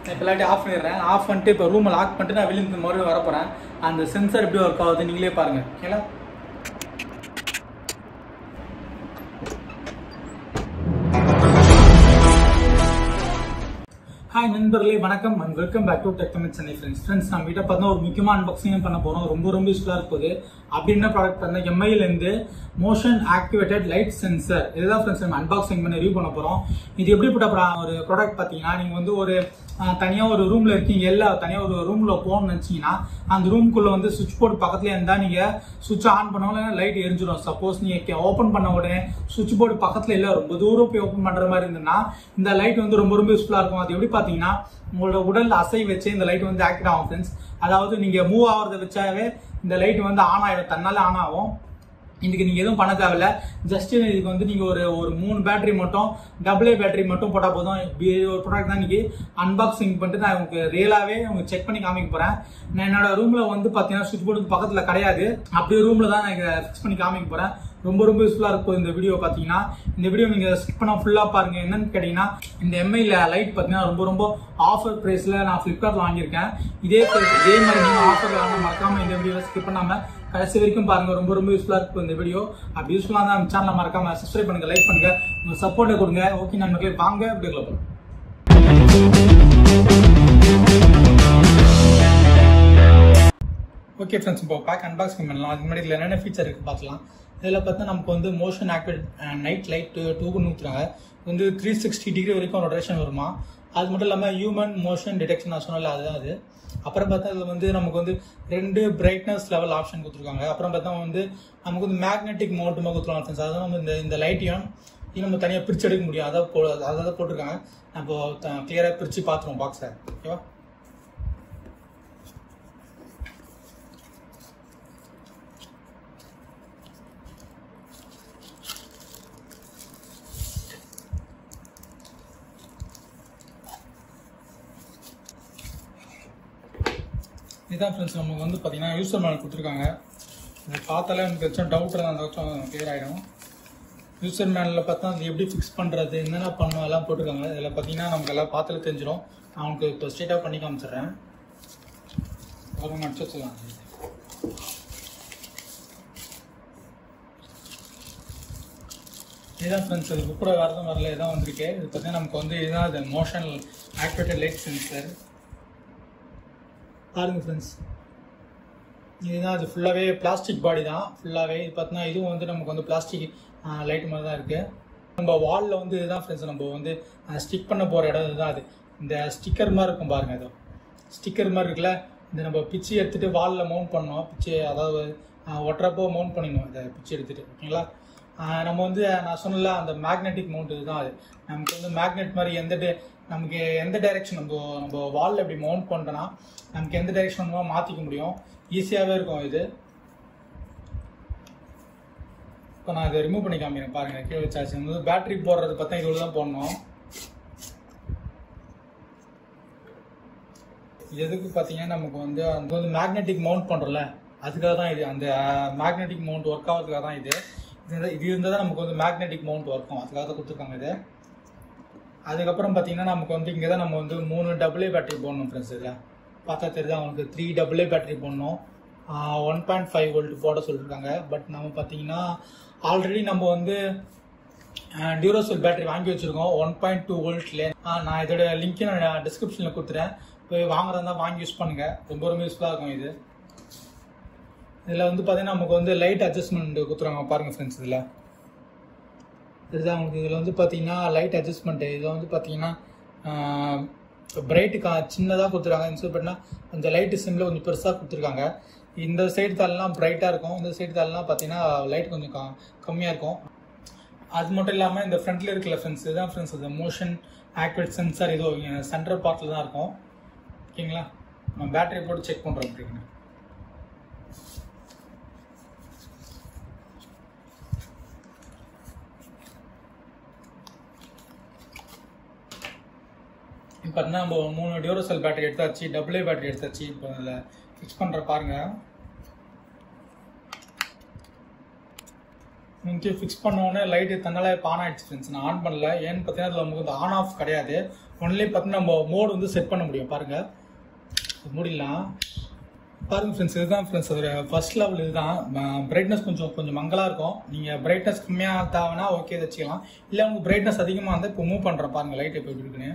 இப்போ எல்லாத்தையும் ஆஃப் பண்ணிடுறேன். ஆஃப் பண்ணிட்டு இப்போ ரூமை லாக் பண்ணிட்டு நான் வெளியே மறுபடியும் வரப்போகிறேன். அந்த சென்சார் எப்படி ஒர்க் ஆகுது நீங்களே பாருங்கள். ஓகேங்களா? ஹாய் நண்பர்களே, வணக்கம் and welcome back to Techtamic Chennai friends. நம்ம கிட்ட பார்த்தா ஒரு முக்கியமான அன்பாக்சிங் பண்ண போறோம். ரொம்ப யூஸ்ஃபுல்லா இருக்குது. அப்படின்னா ப்ராடக்ட் பார்த்தா எம்ஐல இருந்து மோஷன் ஆக்டிவேட்டட் லைட் சென்சர். இதுதான் ஃப்ரெண்ட்ஸ் நம்ம அன்பாக்சிங் பண்ணி ரிவ்யூ பண்ண போறோம். இது எப்படிப்பட்ட ஒரு ப்ராடக்ட் பார்த்தீங்கன்னா, நீங்க வந்து ஒரு தனியா ஒரு ரூம்ல இருக்கீங்க, தனியா ஒரு ரூம்ல போகணும்னு நினைச்சீங்கன்னா அந்த ரூம்குள்ள வந்து சுவிட்ச் போர்டு பக்கத்துல இருந்தா நீங்க சுவிட்ச் ஆன் பண்ணாலும் லைட் எரிஞ்சிடும். சப்போஸ் நீங்க ஓபன் பண்ண உடனே சுவிட்ச் போர்டு பக்கத்துல இல்ல, ரொம்ப தூரம் போய் ஓபன் பண்ற மாதிரி இருந்ததுன்னா இந்த லைட் வந்து ரொம்ப யூஸ்ஃபுல்லா இருக்கும். அது எப்படி பாத்தீங்கன்னா, உங்களோட உடல் அசை வச்சு இந்த லைட் வந்து ஆக்டிவ் ஆகும் ஃப்ரெண்ட்ஸ். அதாவது நீங்க மூவ் ஆகிறத வச்சாவே இந்த லைட் வந்து ஆன் ஆயிடும், தன்னால ஆன் ஆகும். இதுக்கு நீங்க எதுவும் பண்ண தேவையில்ல. ஜஸ்ட் இதுக்கு வந்து நீங்க ஒரு 3 பேட்டரி மட்டும், AA பேட்டரி மட்டும் போட்டா போதும். ஒரு ப்ராடக்ட் தான் இன்னைக்கு அன்பாக்சிங் பண்ணிட்டு நான் உங்களுக்கு ரியலாவே உங்களுக்கு செக் பண்ணி காமிக்க போறேன். நான் என்னோட ரூம்ல வந்து பாத்தீங்கன்னா சுவிட்ச் போர்டு பக்கத்துல கிடையாது, அப்படியே ரூம்ல தான் நான் ஃபிக்ஸ் பண்ணி காமிக்க போறேன். ரொம்ப யூஸ்ஃபுல்லா இருக்கும் இந்த வீடியோ. பாத்தீங்கன்னா இந்த வீடியோ நீங்க ஸ்கிப் பண்ண ஃபுல்லா பாருங்க. என்னன்னு கேட்டீங்கன்னா, இந்த எம்ஐல லைட் பாத்தீங்கன்னா ரொம்ப ஆஃபர் பிரைஸ்ல நான் பிளிப்கார்ட்ல வாங்கியிருக்கேன். இதே மாதிரி நீங்க ஆஃபர்ல வாங்க மறக்காம இந்த வீடியோ ஸ்கிப் பண்ணாம கடைசி வரைக்கும் பாருங்க. ரொம்ப யூஸ்ஃபுல்லா இருக்கும் இந்த வீடியோ. அப்படி யூஸ்ஃபுல்லா தான் சேனலை மறக்காம சப்ஸ்கிரைப் பண்ணுங்க, லைக் பண்ணுங்க, உங்க சப்போர்ட்டை கொடுங்க. ஓகே நண்பர்களே, வாங்க வீடியோக்குள்ள போலாம். ஓகே ஃப்ரெண்ட்ஸ், இப்போ பேக் அன்பாக்சிங் பண்ணலாம். அதுக்கு முன்னாடி இதில் என்னென்ன ஃபீச்சர் இருக்குது பார்க்கலாம். இதில் பார்த்தா நமக்கு வந்து மோஷன் ஆக்டிவேட் நைட் லைட் 2 ஊற்றுறாங்க. வந்து 360 டிகிரி வரைக்கும் ரொட்டேஷன் வருமா. அது மட்டும் இல்லாமல் ஹியூமன் மோஷன் டிடெக்ஷன் நான் சொன்னல, அதுதான் அது. அப்புறம் பார்த்தா இதில் வந்து நமக்கு வந்து 2 பிரைட்னஸ் லெவல் ஆப்ஷன் கொடுத்துருக்காங்க. அப்புறம் பார்த்தா வந்து நமக்கு வந்து மேக்னெட்டிக் மவுண்ட் கொடுத்துருவாங்க ஃப்ரெண்ட்ஸ். அதான் நம்ம இந்த லைட்டையும் நம்ம தனியாக பிரித்து எடுக்க முடியும். அதான் போட்டிருக்காங்க. நம்ம கிளியராக பிரித்து பார்த்துருவோம் பாக்ஸை. ஓகேவா? இதுதான் ஃப்ரெண்ட்ஸ் நமக்கு வந்து பார்த்தீங்கன்னா யூசர் மேனுவல் கொடுத்துருக்காங்க. இதை பார்த்தாலே எனக்கு ஏதாச்சும் டவுட் இருந்தால் அந்த வச்சும் கிளியர் ஆகிடும். யூசர் மேனுவலில் பார்த்தா அது எப்படி ஃபிக்ஸ் பண்ணுறது, என்னென்ன பண்ணணும் எல்லாம் போட்டிருக்காங்க. இதில் பார்த்தீங்கன்னா நமக்கு எல்லாம் பார்த்தாலே தெரிஞ்சிடும். நான் உங்களுக்கு இப்போ ஸ்ட்ரெயிட்டாக பண்ணி காமிச்சிடுறேன். ஒரு அடிச்சு வச்சுக்கலாம். இதுதான் ஃப்ரெண்ட்ஸ், இது கூட வரதும் வரல, இதான் வந்திருக்கு. இது பார்த்தீங்கன்னா நமக்கு வந்து இதுதான் அது மோஷன் ஆக்டிவேட்டட் லைட் சென்சர். பாருங்க ஃப்ரெண்ட்ஸ், இதுதான் அது. ஃபுல்லாகவே பிளாஸ்டிக் பாடி தான் ஃபுல்லாகவே. இது பார்த்தீங்கன்னா இதுவும் வந்து நமக்கு வந்து பிளாஸ்டிக் லைட் மாதிரி தான் இருக்குது. நம்ம வாலில் வந்து இதுதான் ஃப்ரெண்ட்ஸ் நம்ம வந்து ஸ்டிக் பண்ண போகிற இடம் இதுதான். அது இந்த ஸ்டிக்கர் மாதிரி இருக்கும் பாருங்கள். இது ஸ்டிக்கர் மாதிரி இருக்குல்ல, இந்த நம்ம பிச்சு எடுத்துகிட்டு வாலில் மவுண்ட் பண்ணோம். பிச்சு அதாவது ஒட்டுறப்போ மவுண்ட் பண்ணிடணும் இதை பிச்சு எடுத்துகிட்டு. ஓகேங்களா? நம்ம வந்து நான் சொன்னல அந்த மேக்னெட்டிக் மவுண்ட் இதுதான். அது நமக்கு வந்து மேக்னெட் மாதிரி நமக்கு எந்த டைரெக்ஷன் நம்ம வாலில் இப்படி மவுண்ட் பண்ணிட்டோன்னா நமக்கு எந்த டைரெக்ஷன் மாற்றிக்க முடியும். ஈஸியாகவே இருக்கும் இது. இப்போ நான் இதை ரிமூவ் பண்ணி காமிக்கிறேன் பாருங்கள். கீழே வச்சாச்சு. வந்து பேட்டரி போடுறது பார்த்தா இவ்வளோ தான் போடணும். எதுக்கு பார்த்தீங்கன்னா நமக்கு வந்து அந்த வந்து மேக்னெட்டிக் மவுண்ட் பண்ணுறோம்ல, அதுக்காக தான் இது. அந்த மேக்னெட்டிக் மவுண்ட் ஒர்க் ஆகிறதுக்காக தான் இது இருந்தால் தான் நமக்கு வந்து மேக்னெட்டிக் மவுண்ட் ஒர்க்கும். அதுக்காக தான் கொடுத்துருக்காங்க இது. அதுக்கப்புறம் பார்த்தீங்கன்னா நமக்கு வந்து இங்கே தான் நம்ம வந்து 3 AA பேட்டரி போடணும் ஃப்ரெண்ட்ஸ். இதில் பார்த்தா தெரியுது அவங்களுக்கு 3 AA பேட்டரி போடணும். 1.5 வோல்ட் போட சொல்லியிருக்காங்க. பட் நம்ம பார்த்தீங்கன்னா ஆல்ரெடி நம்ம வந்து டியூரோசெல் பேட்டரி வாங்கி வச்சுருக்கோம் 1.2 வோல்ட்ல. நான் இதோட லிங்க்கை நான் டிஸ்கிரிப்ஷனில் கொடுத்துறேன். போய் வாங்குறதா வாங்கி யூஸ் பண்ணுங்கள். ரொம்ப யூஸ்ஃபுல்லாக இருக்கும் இது. இதில் வந்து பார்த்தீங்கன்னா நமக்கு வந்து லைட் அட்ஜஸ்ட்மெண்ட் கொடுத்துருவாங்க பாருங்கள் ஃப்ரெண்ட்ஸ். இதுதான் உங்களுக்கு. இதில் வந்து பார்த்தீங்கன்னா லைட் அட்ஜஸ்ட்மெண்ட்டு. இதில் வந்து பார்த்தீங்கன்னா பிரைட்டு சின்னதாக கொடுத்துருக்காங்க. இன்சூர் பண்ணால் கொஞ்சம் லைட்டு சிம்மில் கொஞ்சம் பெருசாக கொடுத்துருக்காங்க. இந்த சைடு தாள்லாம் பிரைட்டாக இருக்கும், இந்த சைடு தாள்லாம் பார்த்தீங்கன்னா லைட் கொஞ்சம் கம்மியாக இருக்கும். அது மட்டும் இல்லாமல் இந்த ஃப்ரண்ட்டில் இருக்கல ஃப்ரெண்ட்ஸ், இதுதான் ஃப்ரெண்ட்ஸ் இது மோஷன் ஆக்டிவேட் சென்சார். இதோ சென்ட்ரல் பார்ட்டில் தான் இருக்கும். ஓகேங்களா? நம்ம பேட்டரி போட்டு செக் பண்ணுறோம் அப்படிங்க. இப்போ பார்த்தீங்கன்னா நம்ம 3 டியூரோசெல் பேட்டரி எடுத்தாச்சு, AA பேட்டரி எடுத்தாச்சு. இப்போ அதில் ஃபிக்ஸ் பண்ணுற பாருங்கள். ஃபிக்ஸ் பண்ணோடனே லைட்டு தன்னாலே ஆன் ஆகிடுச்சு ஃப்ரெண்ட்ஸ். நான் ஆன் பண்ணல. ஏன்னு பார்த்தீங்கன்னா அதில் நமக்கு வந்து ஆன் ஆஃப் கிடையாது, ஒன்லி பார்த்தீங்கன்னா நம்ம மோட் வந்து செட் பண்ண முடியும். பாருங்கள் முடியலாம். பாருங்கள் ஃப்ரெண்ட்ஸ், இதுதான் ஃப்ரெண்ட்ஸ் அதோட ஃபர்ஸ்ட் லெவல். இதுதான் பிரைட்னஸ் கொஞ்சம் மங்கலாக இருக்கும். நீங்கள் பிரைட்னஸ் கம்மியாக தேவைன்னா ஓகே வச்சுக்கலாம். இல்லை உங்களுக்கு பிரைட்னஸ் அதிகமாக இருந்தால் இப்போ மூவ் பண்ணுறேன் பாருங்கள் லைட் இப்போ எப்படி இருக்குன்னு.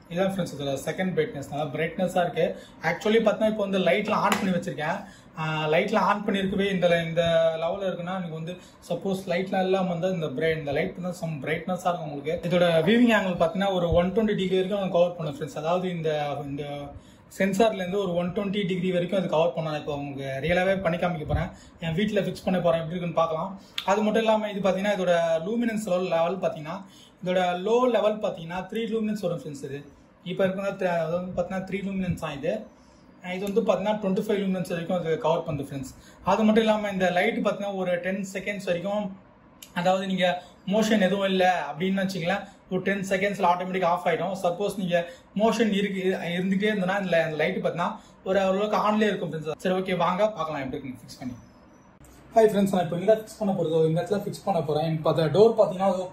இதுதான் ஃப்ரெண்ட்ஸ் இதோட செகண்ட் பிரைட்னஸ். நல்லா பிரைட்னஸாக இருக்குது. ஆக்சுவலி பார்த்தீங்கன்னா இப்போ வந்து லைட்லாம் ஆன் பண்ணி வச்சுருக்கேன். லைட்லாம் ஆன் பண்ணியிருக்கவே இந்த லெவலில் இருக்குன்னா நீங்கள் வந்து சப்போஸ் லைட்லாம் இல்லாமல் வந்து இந்த லைட் வந்து சம் பிரைட்னஸாக இருக்கும் உங்களுக்கு. இதோட வியூவிங் ஆங்கிள் பார்த்தீங்கன்னா ஒரு 120 டிகிரி வரைக்கும் கவர் பண்ணும் ஃப்ரெண்ட்ஸ். அதாவது இந்த சென்சார்லேருந்து ஒரு 120 டிகிரி வரைக்கும் அது கவர் பண்ணலாம். இப்போ உங்களுக்கு ரியலாகவே பண்ணி காமிக்க போகிறேன். என் வீட்டில் ஃபிக்ஸ் பண்ண போகிறேன், எப்படி இருக்குன்னு பார்க்கலாம். அது மட்டும் இல்லாமல் இது பார்த்தீங்கன்னா இதோட லூமினன்ஸ் லெவல் பார்த்தீங்கன்னா இதோட லோ லெவல் பார்த்தீங்கன்னா 3 லூமினன்ஸ் வரும் ஃப்ரெண்ட்ஸ். இது இப்போ இருக்கிற வந்து பார்த்தீங்கன்னா 3 லூமினன்ஸ் தான். இது வந்து பார்த்தீங்கன்னா 25 லூமினன்ஸ் வரைக்கும் அது கவர் பண்ணுது ஃப்ரெண்ட்ஸ். அது மட்டும் இல்லாமல் இந்த லைட் பார்த்தீங்கன்னா ஒரு 10 செகண்ட்ஸ் வரைக்கும், அதாவது நீங்கள் மோஷன் எதுவும் இல்லை அப்படின்னு வச்சிங்களேன், ஒரு 10 செகண்ட்ஸில் ஆட்டோமேட்டிக் ஆஃப் ஆகிடும். சப்போஸ் நீங்கள் மோஷன் இருந்துகிட்டே இருந்ததுன்னா இந்த லைட்டு பார்த்தீங்கன்னா ஓரளவுக்கு ஆன்லேயே இருக்கும் ஃப்ரெண்ட்ஸ். சரி ஓகே வாங்க பார்க்கலாம் எப்படி இருக்குன்னு ஃபிக்ஸ் பண்ணி. ஹாய் ஃப்ரெண்ட்ஸ், நான் இப்போ இங்கே ஃபிக்ஸ் பண்ண போகிறது, இந்த இடத்துல ஃபிக்ஸ் பண்ண போகிறேன். இப்போ அந்த டோர் பார்த்தீங்கன்னா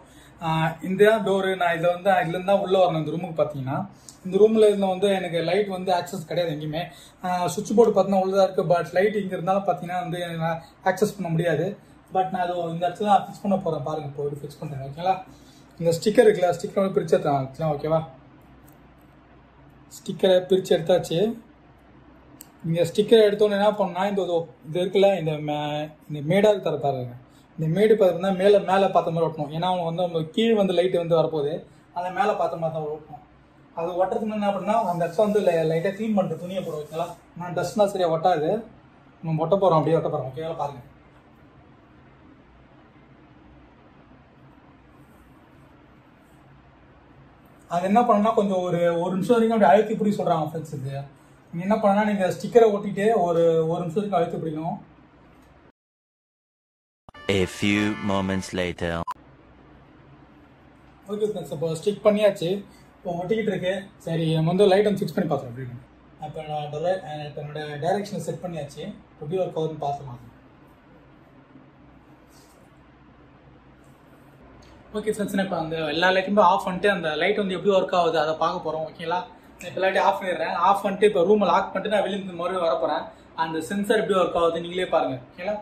இந்த டோரு நான் இதுலேருந்து தான் உள்ளே வரணும். இந்த ரூமுக்கு பார்த்தீங்கன்னா இந்த ரூமில் இதில் வந்து எனக்கு லைட் வந்து ஆக்சஸ் கிடையாது எங்கேயுமே. சுவிட்ச் போர்டு பார்த்தீங்கன்னா உள்ளதாக இருக்குது. பட் லைட் இங்கே இருந்தாலும் பார்த்தீங்கன்னா வந்து ஆக்சஸ் பண்ண முடியாது. பட் நான் அது இந்த இடத்துல ஃபிக்ஸ் பண்ண போகிறேன். பாருங்கள் இப்போ எப்படி ஃபிக்ஸ் பண்ணுறேன் ஓகேங்களா. இந்த ஸ்டிக்கர் இருக்குல்ல, ஸ்டிக்கர் வந்து பிரித்து எடுத்துக்கலாம் ஓகேவா. ஸ்டிக்கரை பிரித்து எடுத்தாச்சு. நீங்கள் ஸ்டிக்கரை எடுத்தோன்னு என்ன பண்ணால் இது இருக்குல்ல, இந்த மேடாக தர பாருங்க. இந்த மேடு பார்த்தீங்கன்னா மேலே பார்த்த மாதிரி ஒட்டணும். ஏன்னா அவங்க வந்து நம்ம கீழே வந்து லைட்டு வந்து வரப்போகுது, அதை மேலே பார்த்த மாதிரி தான் ஒட்டணும். அது ஒட்டுறதுக்கு என்ன பண்ணா அந்த இடத்துல வந்து லைட்டாக க்ளீன் பண்ணுற துணியை போடுவோம் ஓகேங்களா. நான் டஸ்ட்னா சரியாக ஒட்டாது, நம்ம ஒட்ட போகிறோம், அப்படியே ஒட்ட போகிறோம் ஓகேவா. பாருங்கள் அது என்ன பண்ணா கொஞ்சம் ஒரு நிமிஷம் வரைக்கும் அப்படி அழுத்தி பிடிக்க சொல்கிறாங்க ஃப்ரெண்ட்ஸ். இது நீங்கள் என்ன பண்ணா நீங்கள் ஸ்டிக்கரை ஒட்டிட்டு ஒரு நிமிஷம் வரைக்கும் அழுத்தி பிடிக்கணும். A few moments later. Okay friends, இப்போ ஸ்டிக் பண்ணியாச்சு, இப்போ ஒட்டிக்கிட்டு இருக்கு. சரி நம்ம வந்து லைட் வந்து ஃபிக்ஸ் பண்ணி பார்க்குறோம் அப்படின்னு. இப்போ என்னோட டைரக்ஷனை செட் பண்ணியாச்சு. எப்படி ஒர்க் ஆகுதுன்னு பார்த்துக்கலாம். ஓகே ஃப்ரெண்ட்ஸ், இப்போ அந்த எல்லா லைட்டுமே ஆஃப் பண்ணிட்டு அந்த லைட் வந்து எப்படி ஒர்க் ஆகுது அதை பார்க்க போகிறோம் ஓகேங்களா. இப்போ லைட்டை ஆஃப் பண்ணிடுறேன். ஆஃப் பண்ணிட்டு இப்போ ரூமை லாக் பண்ணிட்டு நான் வெளியே மறுபடியும் வர போகிறேன். அந்த சென்சார் எப்படி ஒர்க் ஆகுது நீங்களே பாருங்கள் ஓகேங்களா.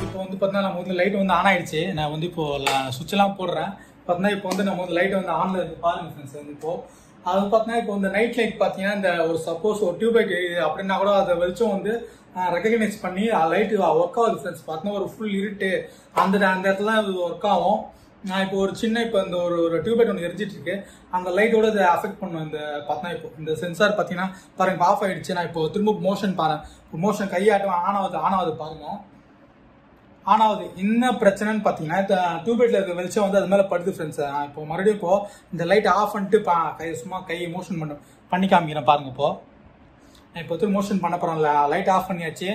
இப்போ வந்து பார்த்தீங்கன்னா நம்ம வந்து லைட் வந்து ஆன் ஆயிடுச்சு. நான் வந்து இப்போ சுவிட்செல்லாம் போடுறேன். பார்த்தீங்கன்னா இப்போ வந்து நம்ம வந்து லைட் வந்து ஆன்ல இருக்கு பாருங்க ஃப்ரெண்ட்ஸ். வந்து இப்போ அது பார்த்தீங்கன்னா இப்போ இந்த நைட் லைட் பார்த்தீங்கன்னா இந்த ஒரு சப்போஸ் ஒரு டியூப் லைட் அப்படின்னா கூட அதை வெளிச்சம் வந்து ரெக்கக்னைஸ் பண்ணி லைட்டு ஒர்க் ஆகுது ஃப்ரெண்ட்ஸ். பார்த்தீங்கன்னா ஒரு ஃபுல் இருட்டு அந்த இடத்துல தான் இது ஒர்க் ஆகும். நான் இப்போ ஒரு சின்ன இப்போ இந்த ஒரு டியூப் லைட் ஒன்று எரிஞ்சிட்டு இருக்கு, அந்த லைட்டோட இதை அஃபெக்ட் பண்ணும். இந்த பார்த்தீங்கன்னா இப்போ இந்த சென்சார் பார்த்தீங்கன்னா பாருங்க இப்போ ஆஃப் ஆயிடுச்சு. நான் இப்போ திரும்ப மோஷன் பாருங்க, இப்போ மோஷன் கையாட்டும் ஆன் ஆகுது பாருங்க, ஆன் ஆகுது. என்ன பிரச்சனைன்னு பார்த்தீங்கன்னா இந்த டியூப்லைட்ல இருக்க வெளிச்சம் வந்து அது மேலே படுது ஃப்ரெண்ட்ஸ். இப்போ மறுபடியும் இப்போ இந்த லைட் ஆஃப் பண்ணிட்டு சும்மா கையை மோஷன் பண்ணி காமிக்கிறேன் பாருங்க. இப்போ திரும்ப மோஷன் பண்ண போகிறோம். லைட் ஆஃப் பண்ணியாச்சு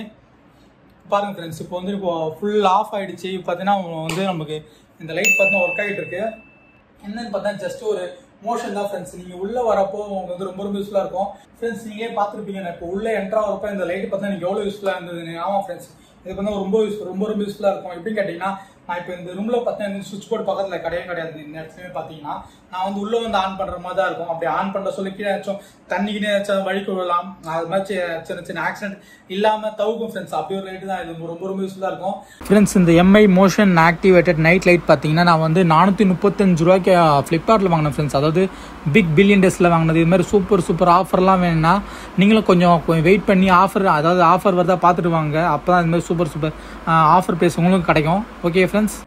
பாருங்க ஃப்ரெண்ட்ஸ். இப்போ வந்து இப்போ ஃபுல் ஆஃப் ஆயிடுச்சு. இப்போ பார்த்தீங்கன்னா வந்து நமக்கு இந்த லைட் பார்த்தீங்கன்னா ஒர்க் ஆகிட்டு இருக்கு. என்னன்னு பார்த்தா ஜஸ்ட் ஒரு மோஷன் தான் ஃப்ரெண்ட்ஸ். நீங்கள் உள்ளே வரப்போ உங்களுக்கு வந்து ரொம்ப யூஸ்ஃபுல்லாக இருக்கும் ஃப்ரெண்ட்ஸ். நீங்களே பார்த்துருப்பீங்க, நான் இப்போ உள்ளே என்ட்ரா வரப்போ இந்த லைட் பார்த்தா எனக்கு எவ்வளோ யூஸ்ஃபுல்லாக இருந்தது. ஆமாம் ஃப்ரெண்ட்ஸ், இது வந்து ரொம்ப யூஸ்ஃபுல்லாக இருக்கும். எப்படின்னு கேட்டிங்கன்னா நான் இப்போ இந்த ரூமில் பார்த்தீங்கன்னா சுவிட்ச் போர்டு பக்கத்தில் கிடையாது. இந்த இடத்துலையுமே பார்த்தீங்கன்னா நான் வந்து உள்ளே வந்து ஆன் பண்ணுற மாதிரி தான் இருக்கும். அப்படி ஆன் பண்ணுற சொல்லி கீழே ஏதாச்சும் தண்ணிக்கினே ஏதாச்சும் வழிக்கு விடலாம், அது மாதிரி சின்ன ஆக்சிடென்ட் இல்லாமல் தவிர்க்கும் ஃப்ரெண்ட்ஸ். அப்படி ஒரு லைட்டு தான் இது ரொம்ப யூஸ்ஃபுல்லாக இருக்கும் ஃப்ரெண்ட்ஸ். இந்த Mi motion activated night light பார்த்தீங்கன்னா நான் வந்து 435 ரூபாய்க்கு ஃப்ளிப்கார்ட்டில் வாங்கினேன் ஃப்ரெண்ட்ஸ். அதாவது பிக் பில்லியன் டேஸில் வாங்கினது. இது மாதிரி சூப்பர் ஆஃபர்லாம் வேணும்னா நீங்களும் கொஞ்சம் வெயிட் பண்ணி ஆஃபர் வருதா பார்த்துட்டு வாங்க. அப்போ தான் இது மாதிரி சூப்பர் ஆஃபர் ப்ரைஸ் உங்களுக்கு கிடைக்கும். ஓகே ஃப்ரெண்ட்ஸ்,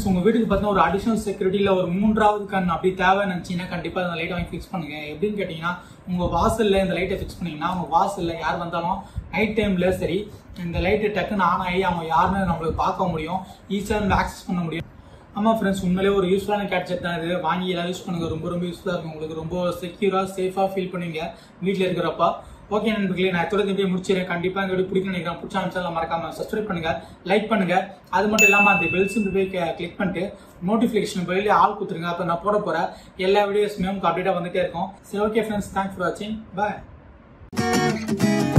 உங்கள் வீட்டுக்கு பார்த்தீங்கன்னா ஒரு அடிஷனல் செக்யூரிட்டியில் ஒரு 3வது கண் அப்படி தேவைன்னு நினச்சிங்கன்னா கண்டிப்பாக இந்த லைட்டை வாங்கி ஃபிக்ஸ் பண்ணுங்க. எப்படின்னு கேட்டிங்கன்னா உங்கள் வாசலில் இந்த லைட்டை ஃபிக்ஸ் பண்ணிங்கன்னா உங்கள் வாசலில் யார் வந்தாலும் நைட் டைமில் சரி இந்த லைட்டு டக்குன்னு ஆன் ஆகி அவங்க யாருன்னு நம்மளுக்கு பார்க்க முடியும், ஈஸியாக நம்ம ஆக்சஸ் பண்ண முடியும். ஆமாம் ஃப்ரெண்ட்ஸ், உண்மையிலே ஒரு யூஸ்ஃபுல்லான கேட்ஜெட் தான் இது. வாங்கி எல்லாம் யூஸ் பண்ணுங்கள். ரொம்ப யூஸ்ஃபுல்லாக இருக்கும். உங்களுக்கு ரொம்ப செக்யூராக சேஃபாக ஃபீல் பண்ணுவீங்க வீட்டில் இருக்கிறப்ப. ஓகே நண்பர்களே, நான் தொடர்ந்து இப்படியே முடிச்சிடறேன். கண்டிப்பாக இந்த வீடியோ பிடிக்கும் நினைக்கிறேன். பிடிச்ச சேனலை மறக்காம சப்ஸ்கிரைப் பண்ணுங்க, லைக் பண்ணுங்க. அது மட்டும் இல்லாமல் அந்த பெல் சிம்பிள் போய் கிளிக் பண்ணிட்டு நோட்டிஃபிகேஷன் போய் ஆள் கொடுத்துருங்க. அப்போ நான் போட போகிற எல்லா வீடியோஸுமே உங்களுக்கு அப்டேட்டாக வந்துட்டே இருக்கும். சரி ஓகே ஃப்ரெண்ட்ஸ், தேங்க்ஸ் ஃபார் வாட்சிங். பாய். பண்ணுங்க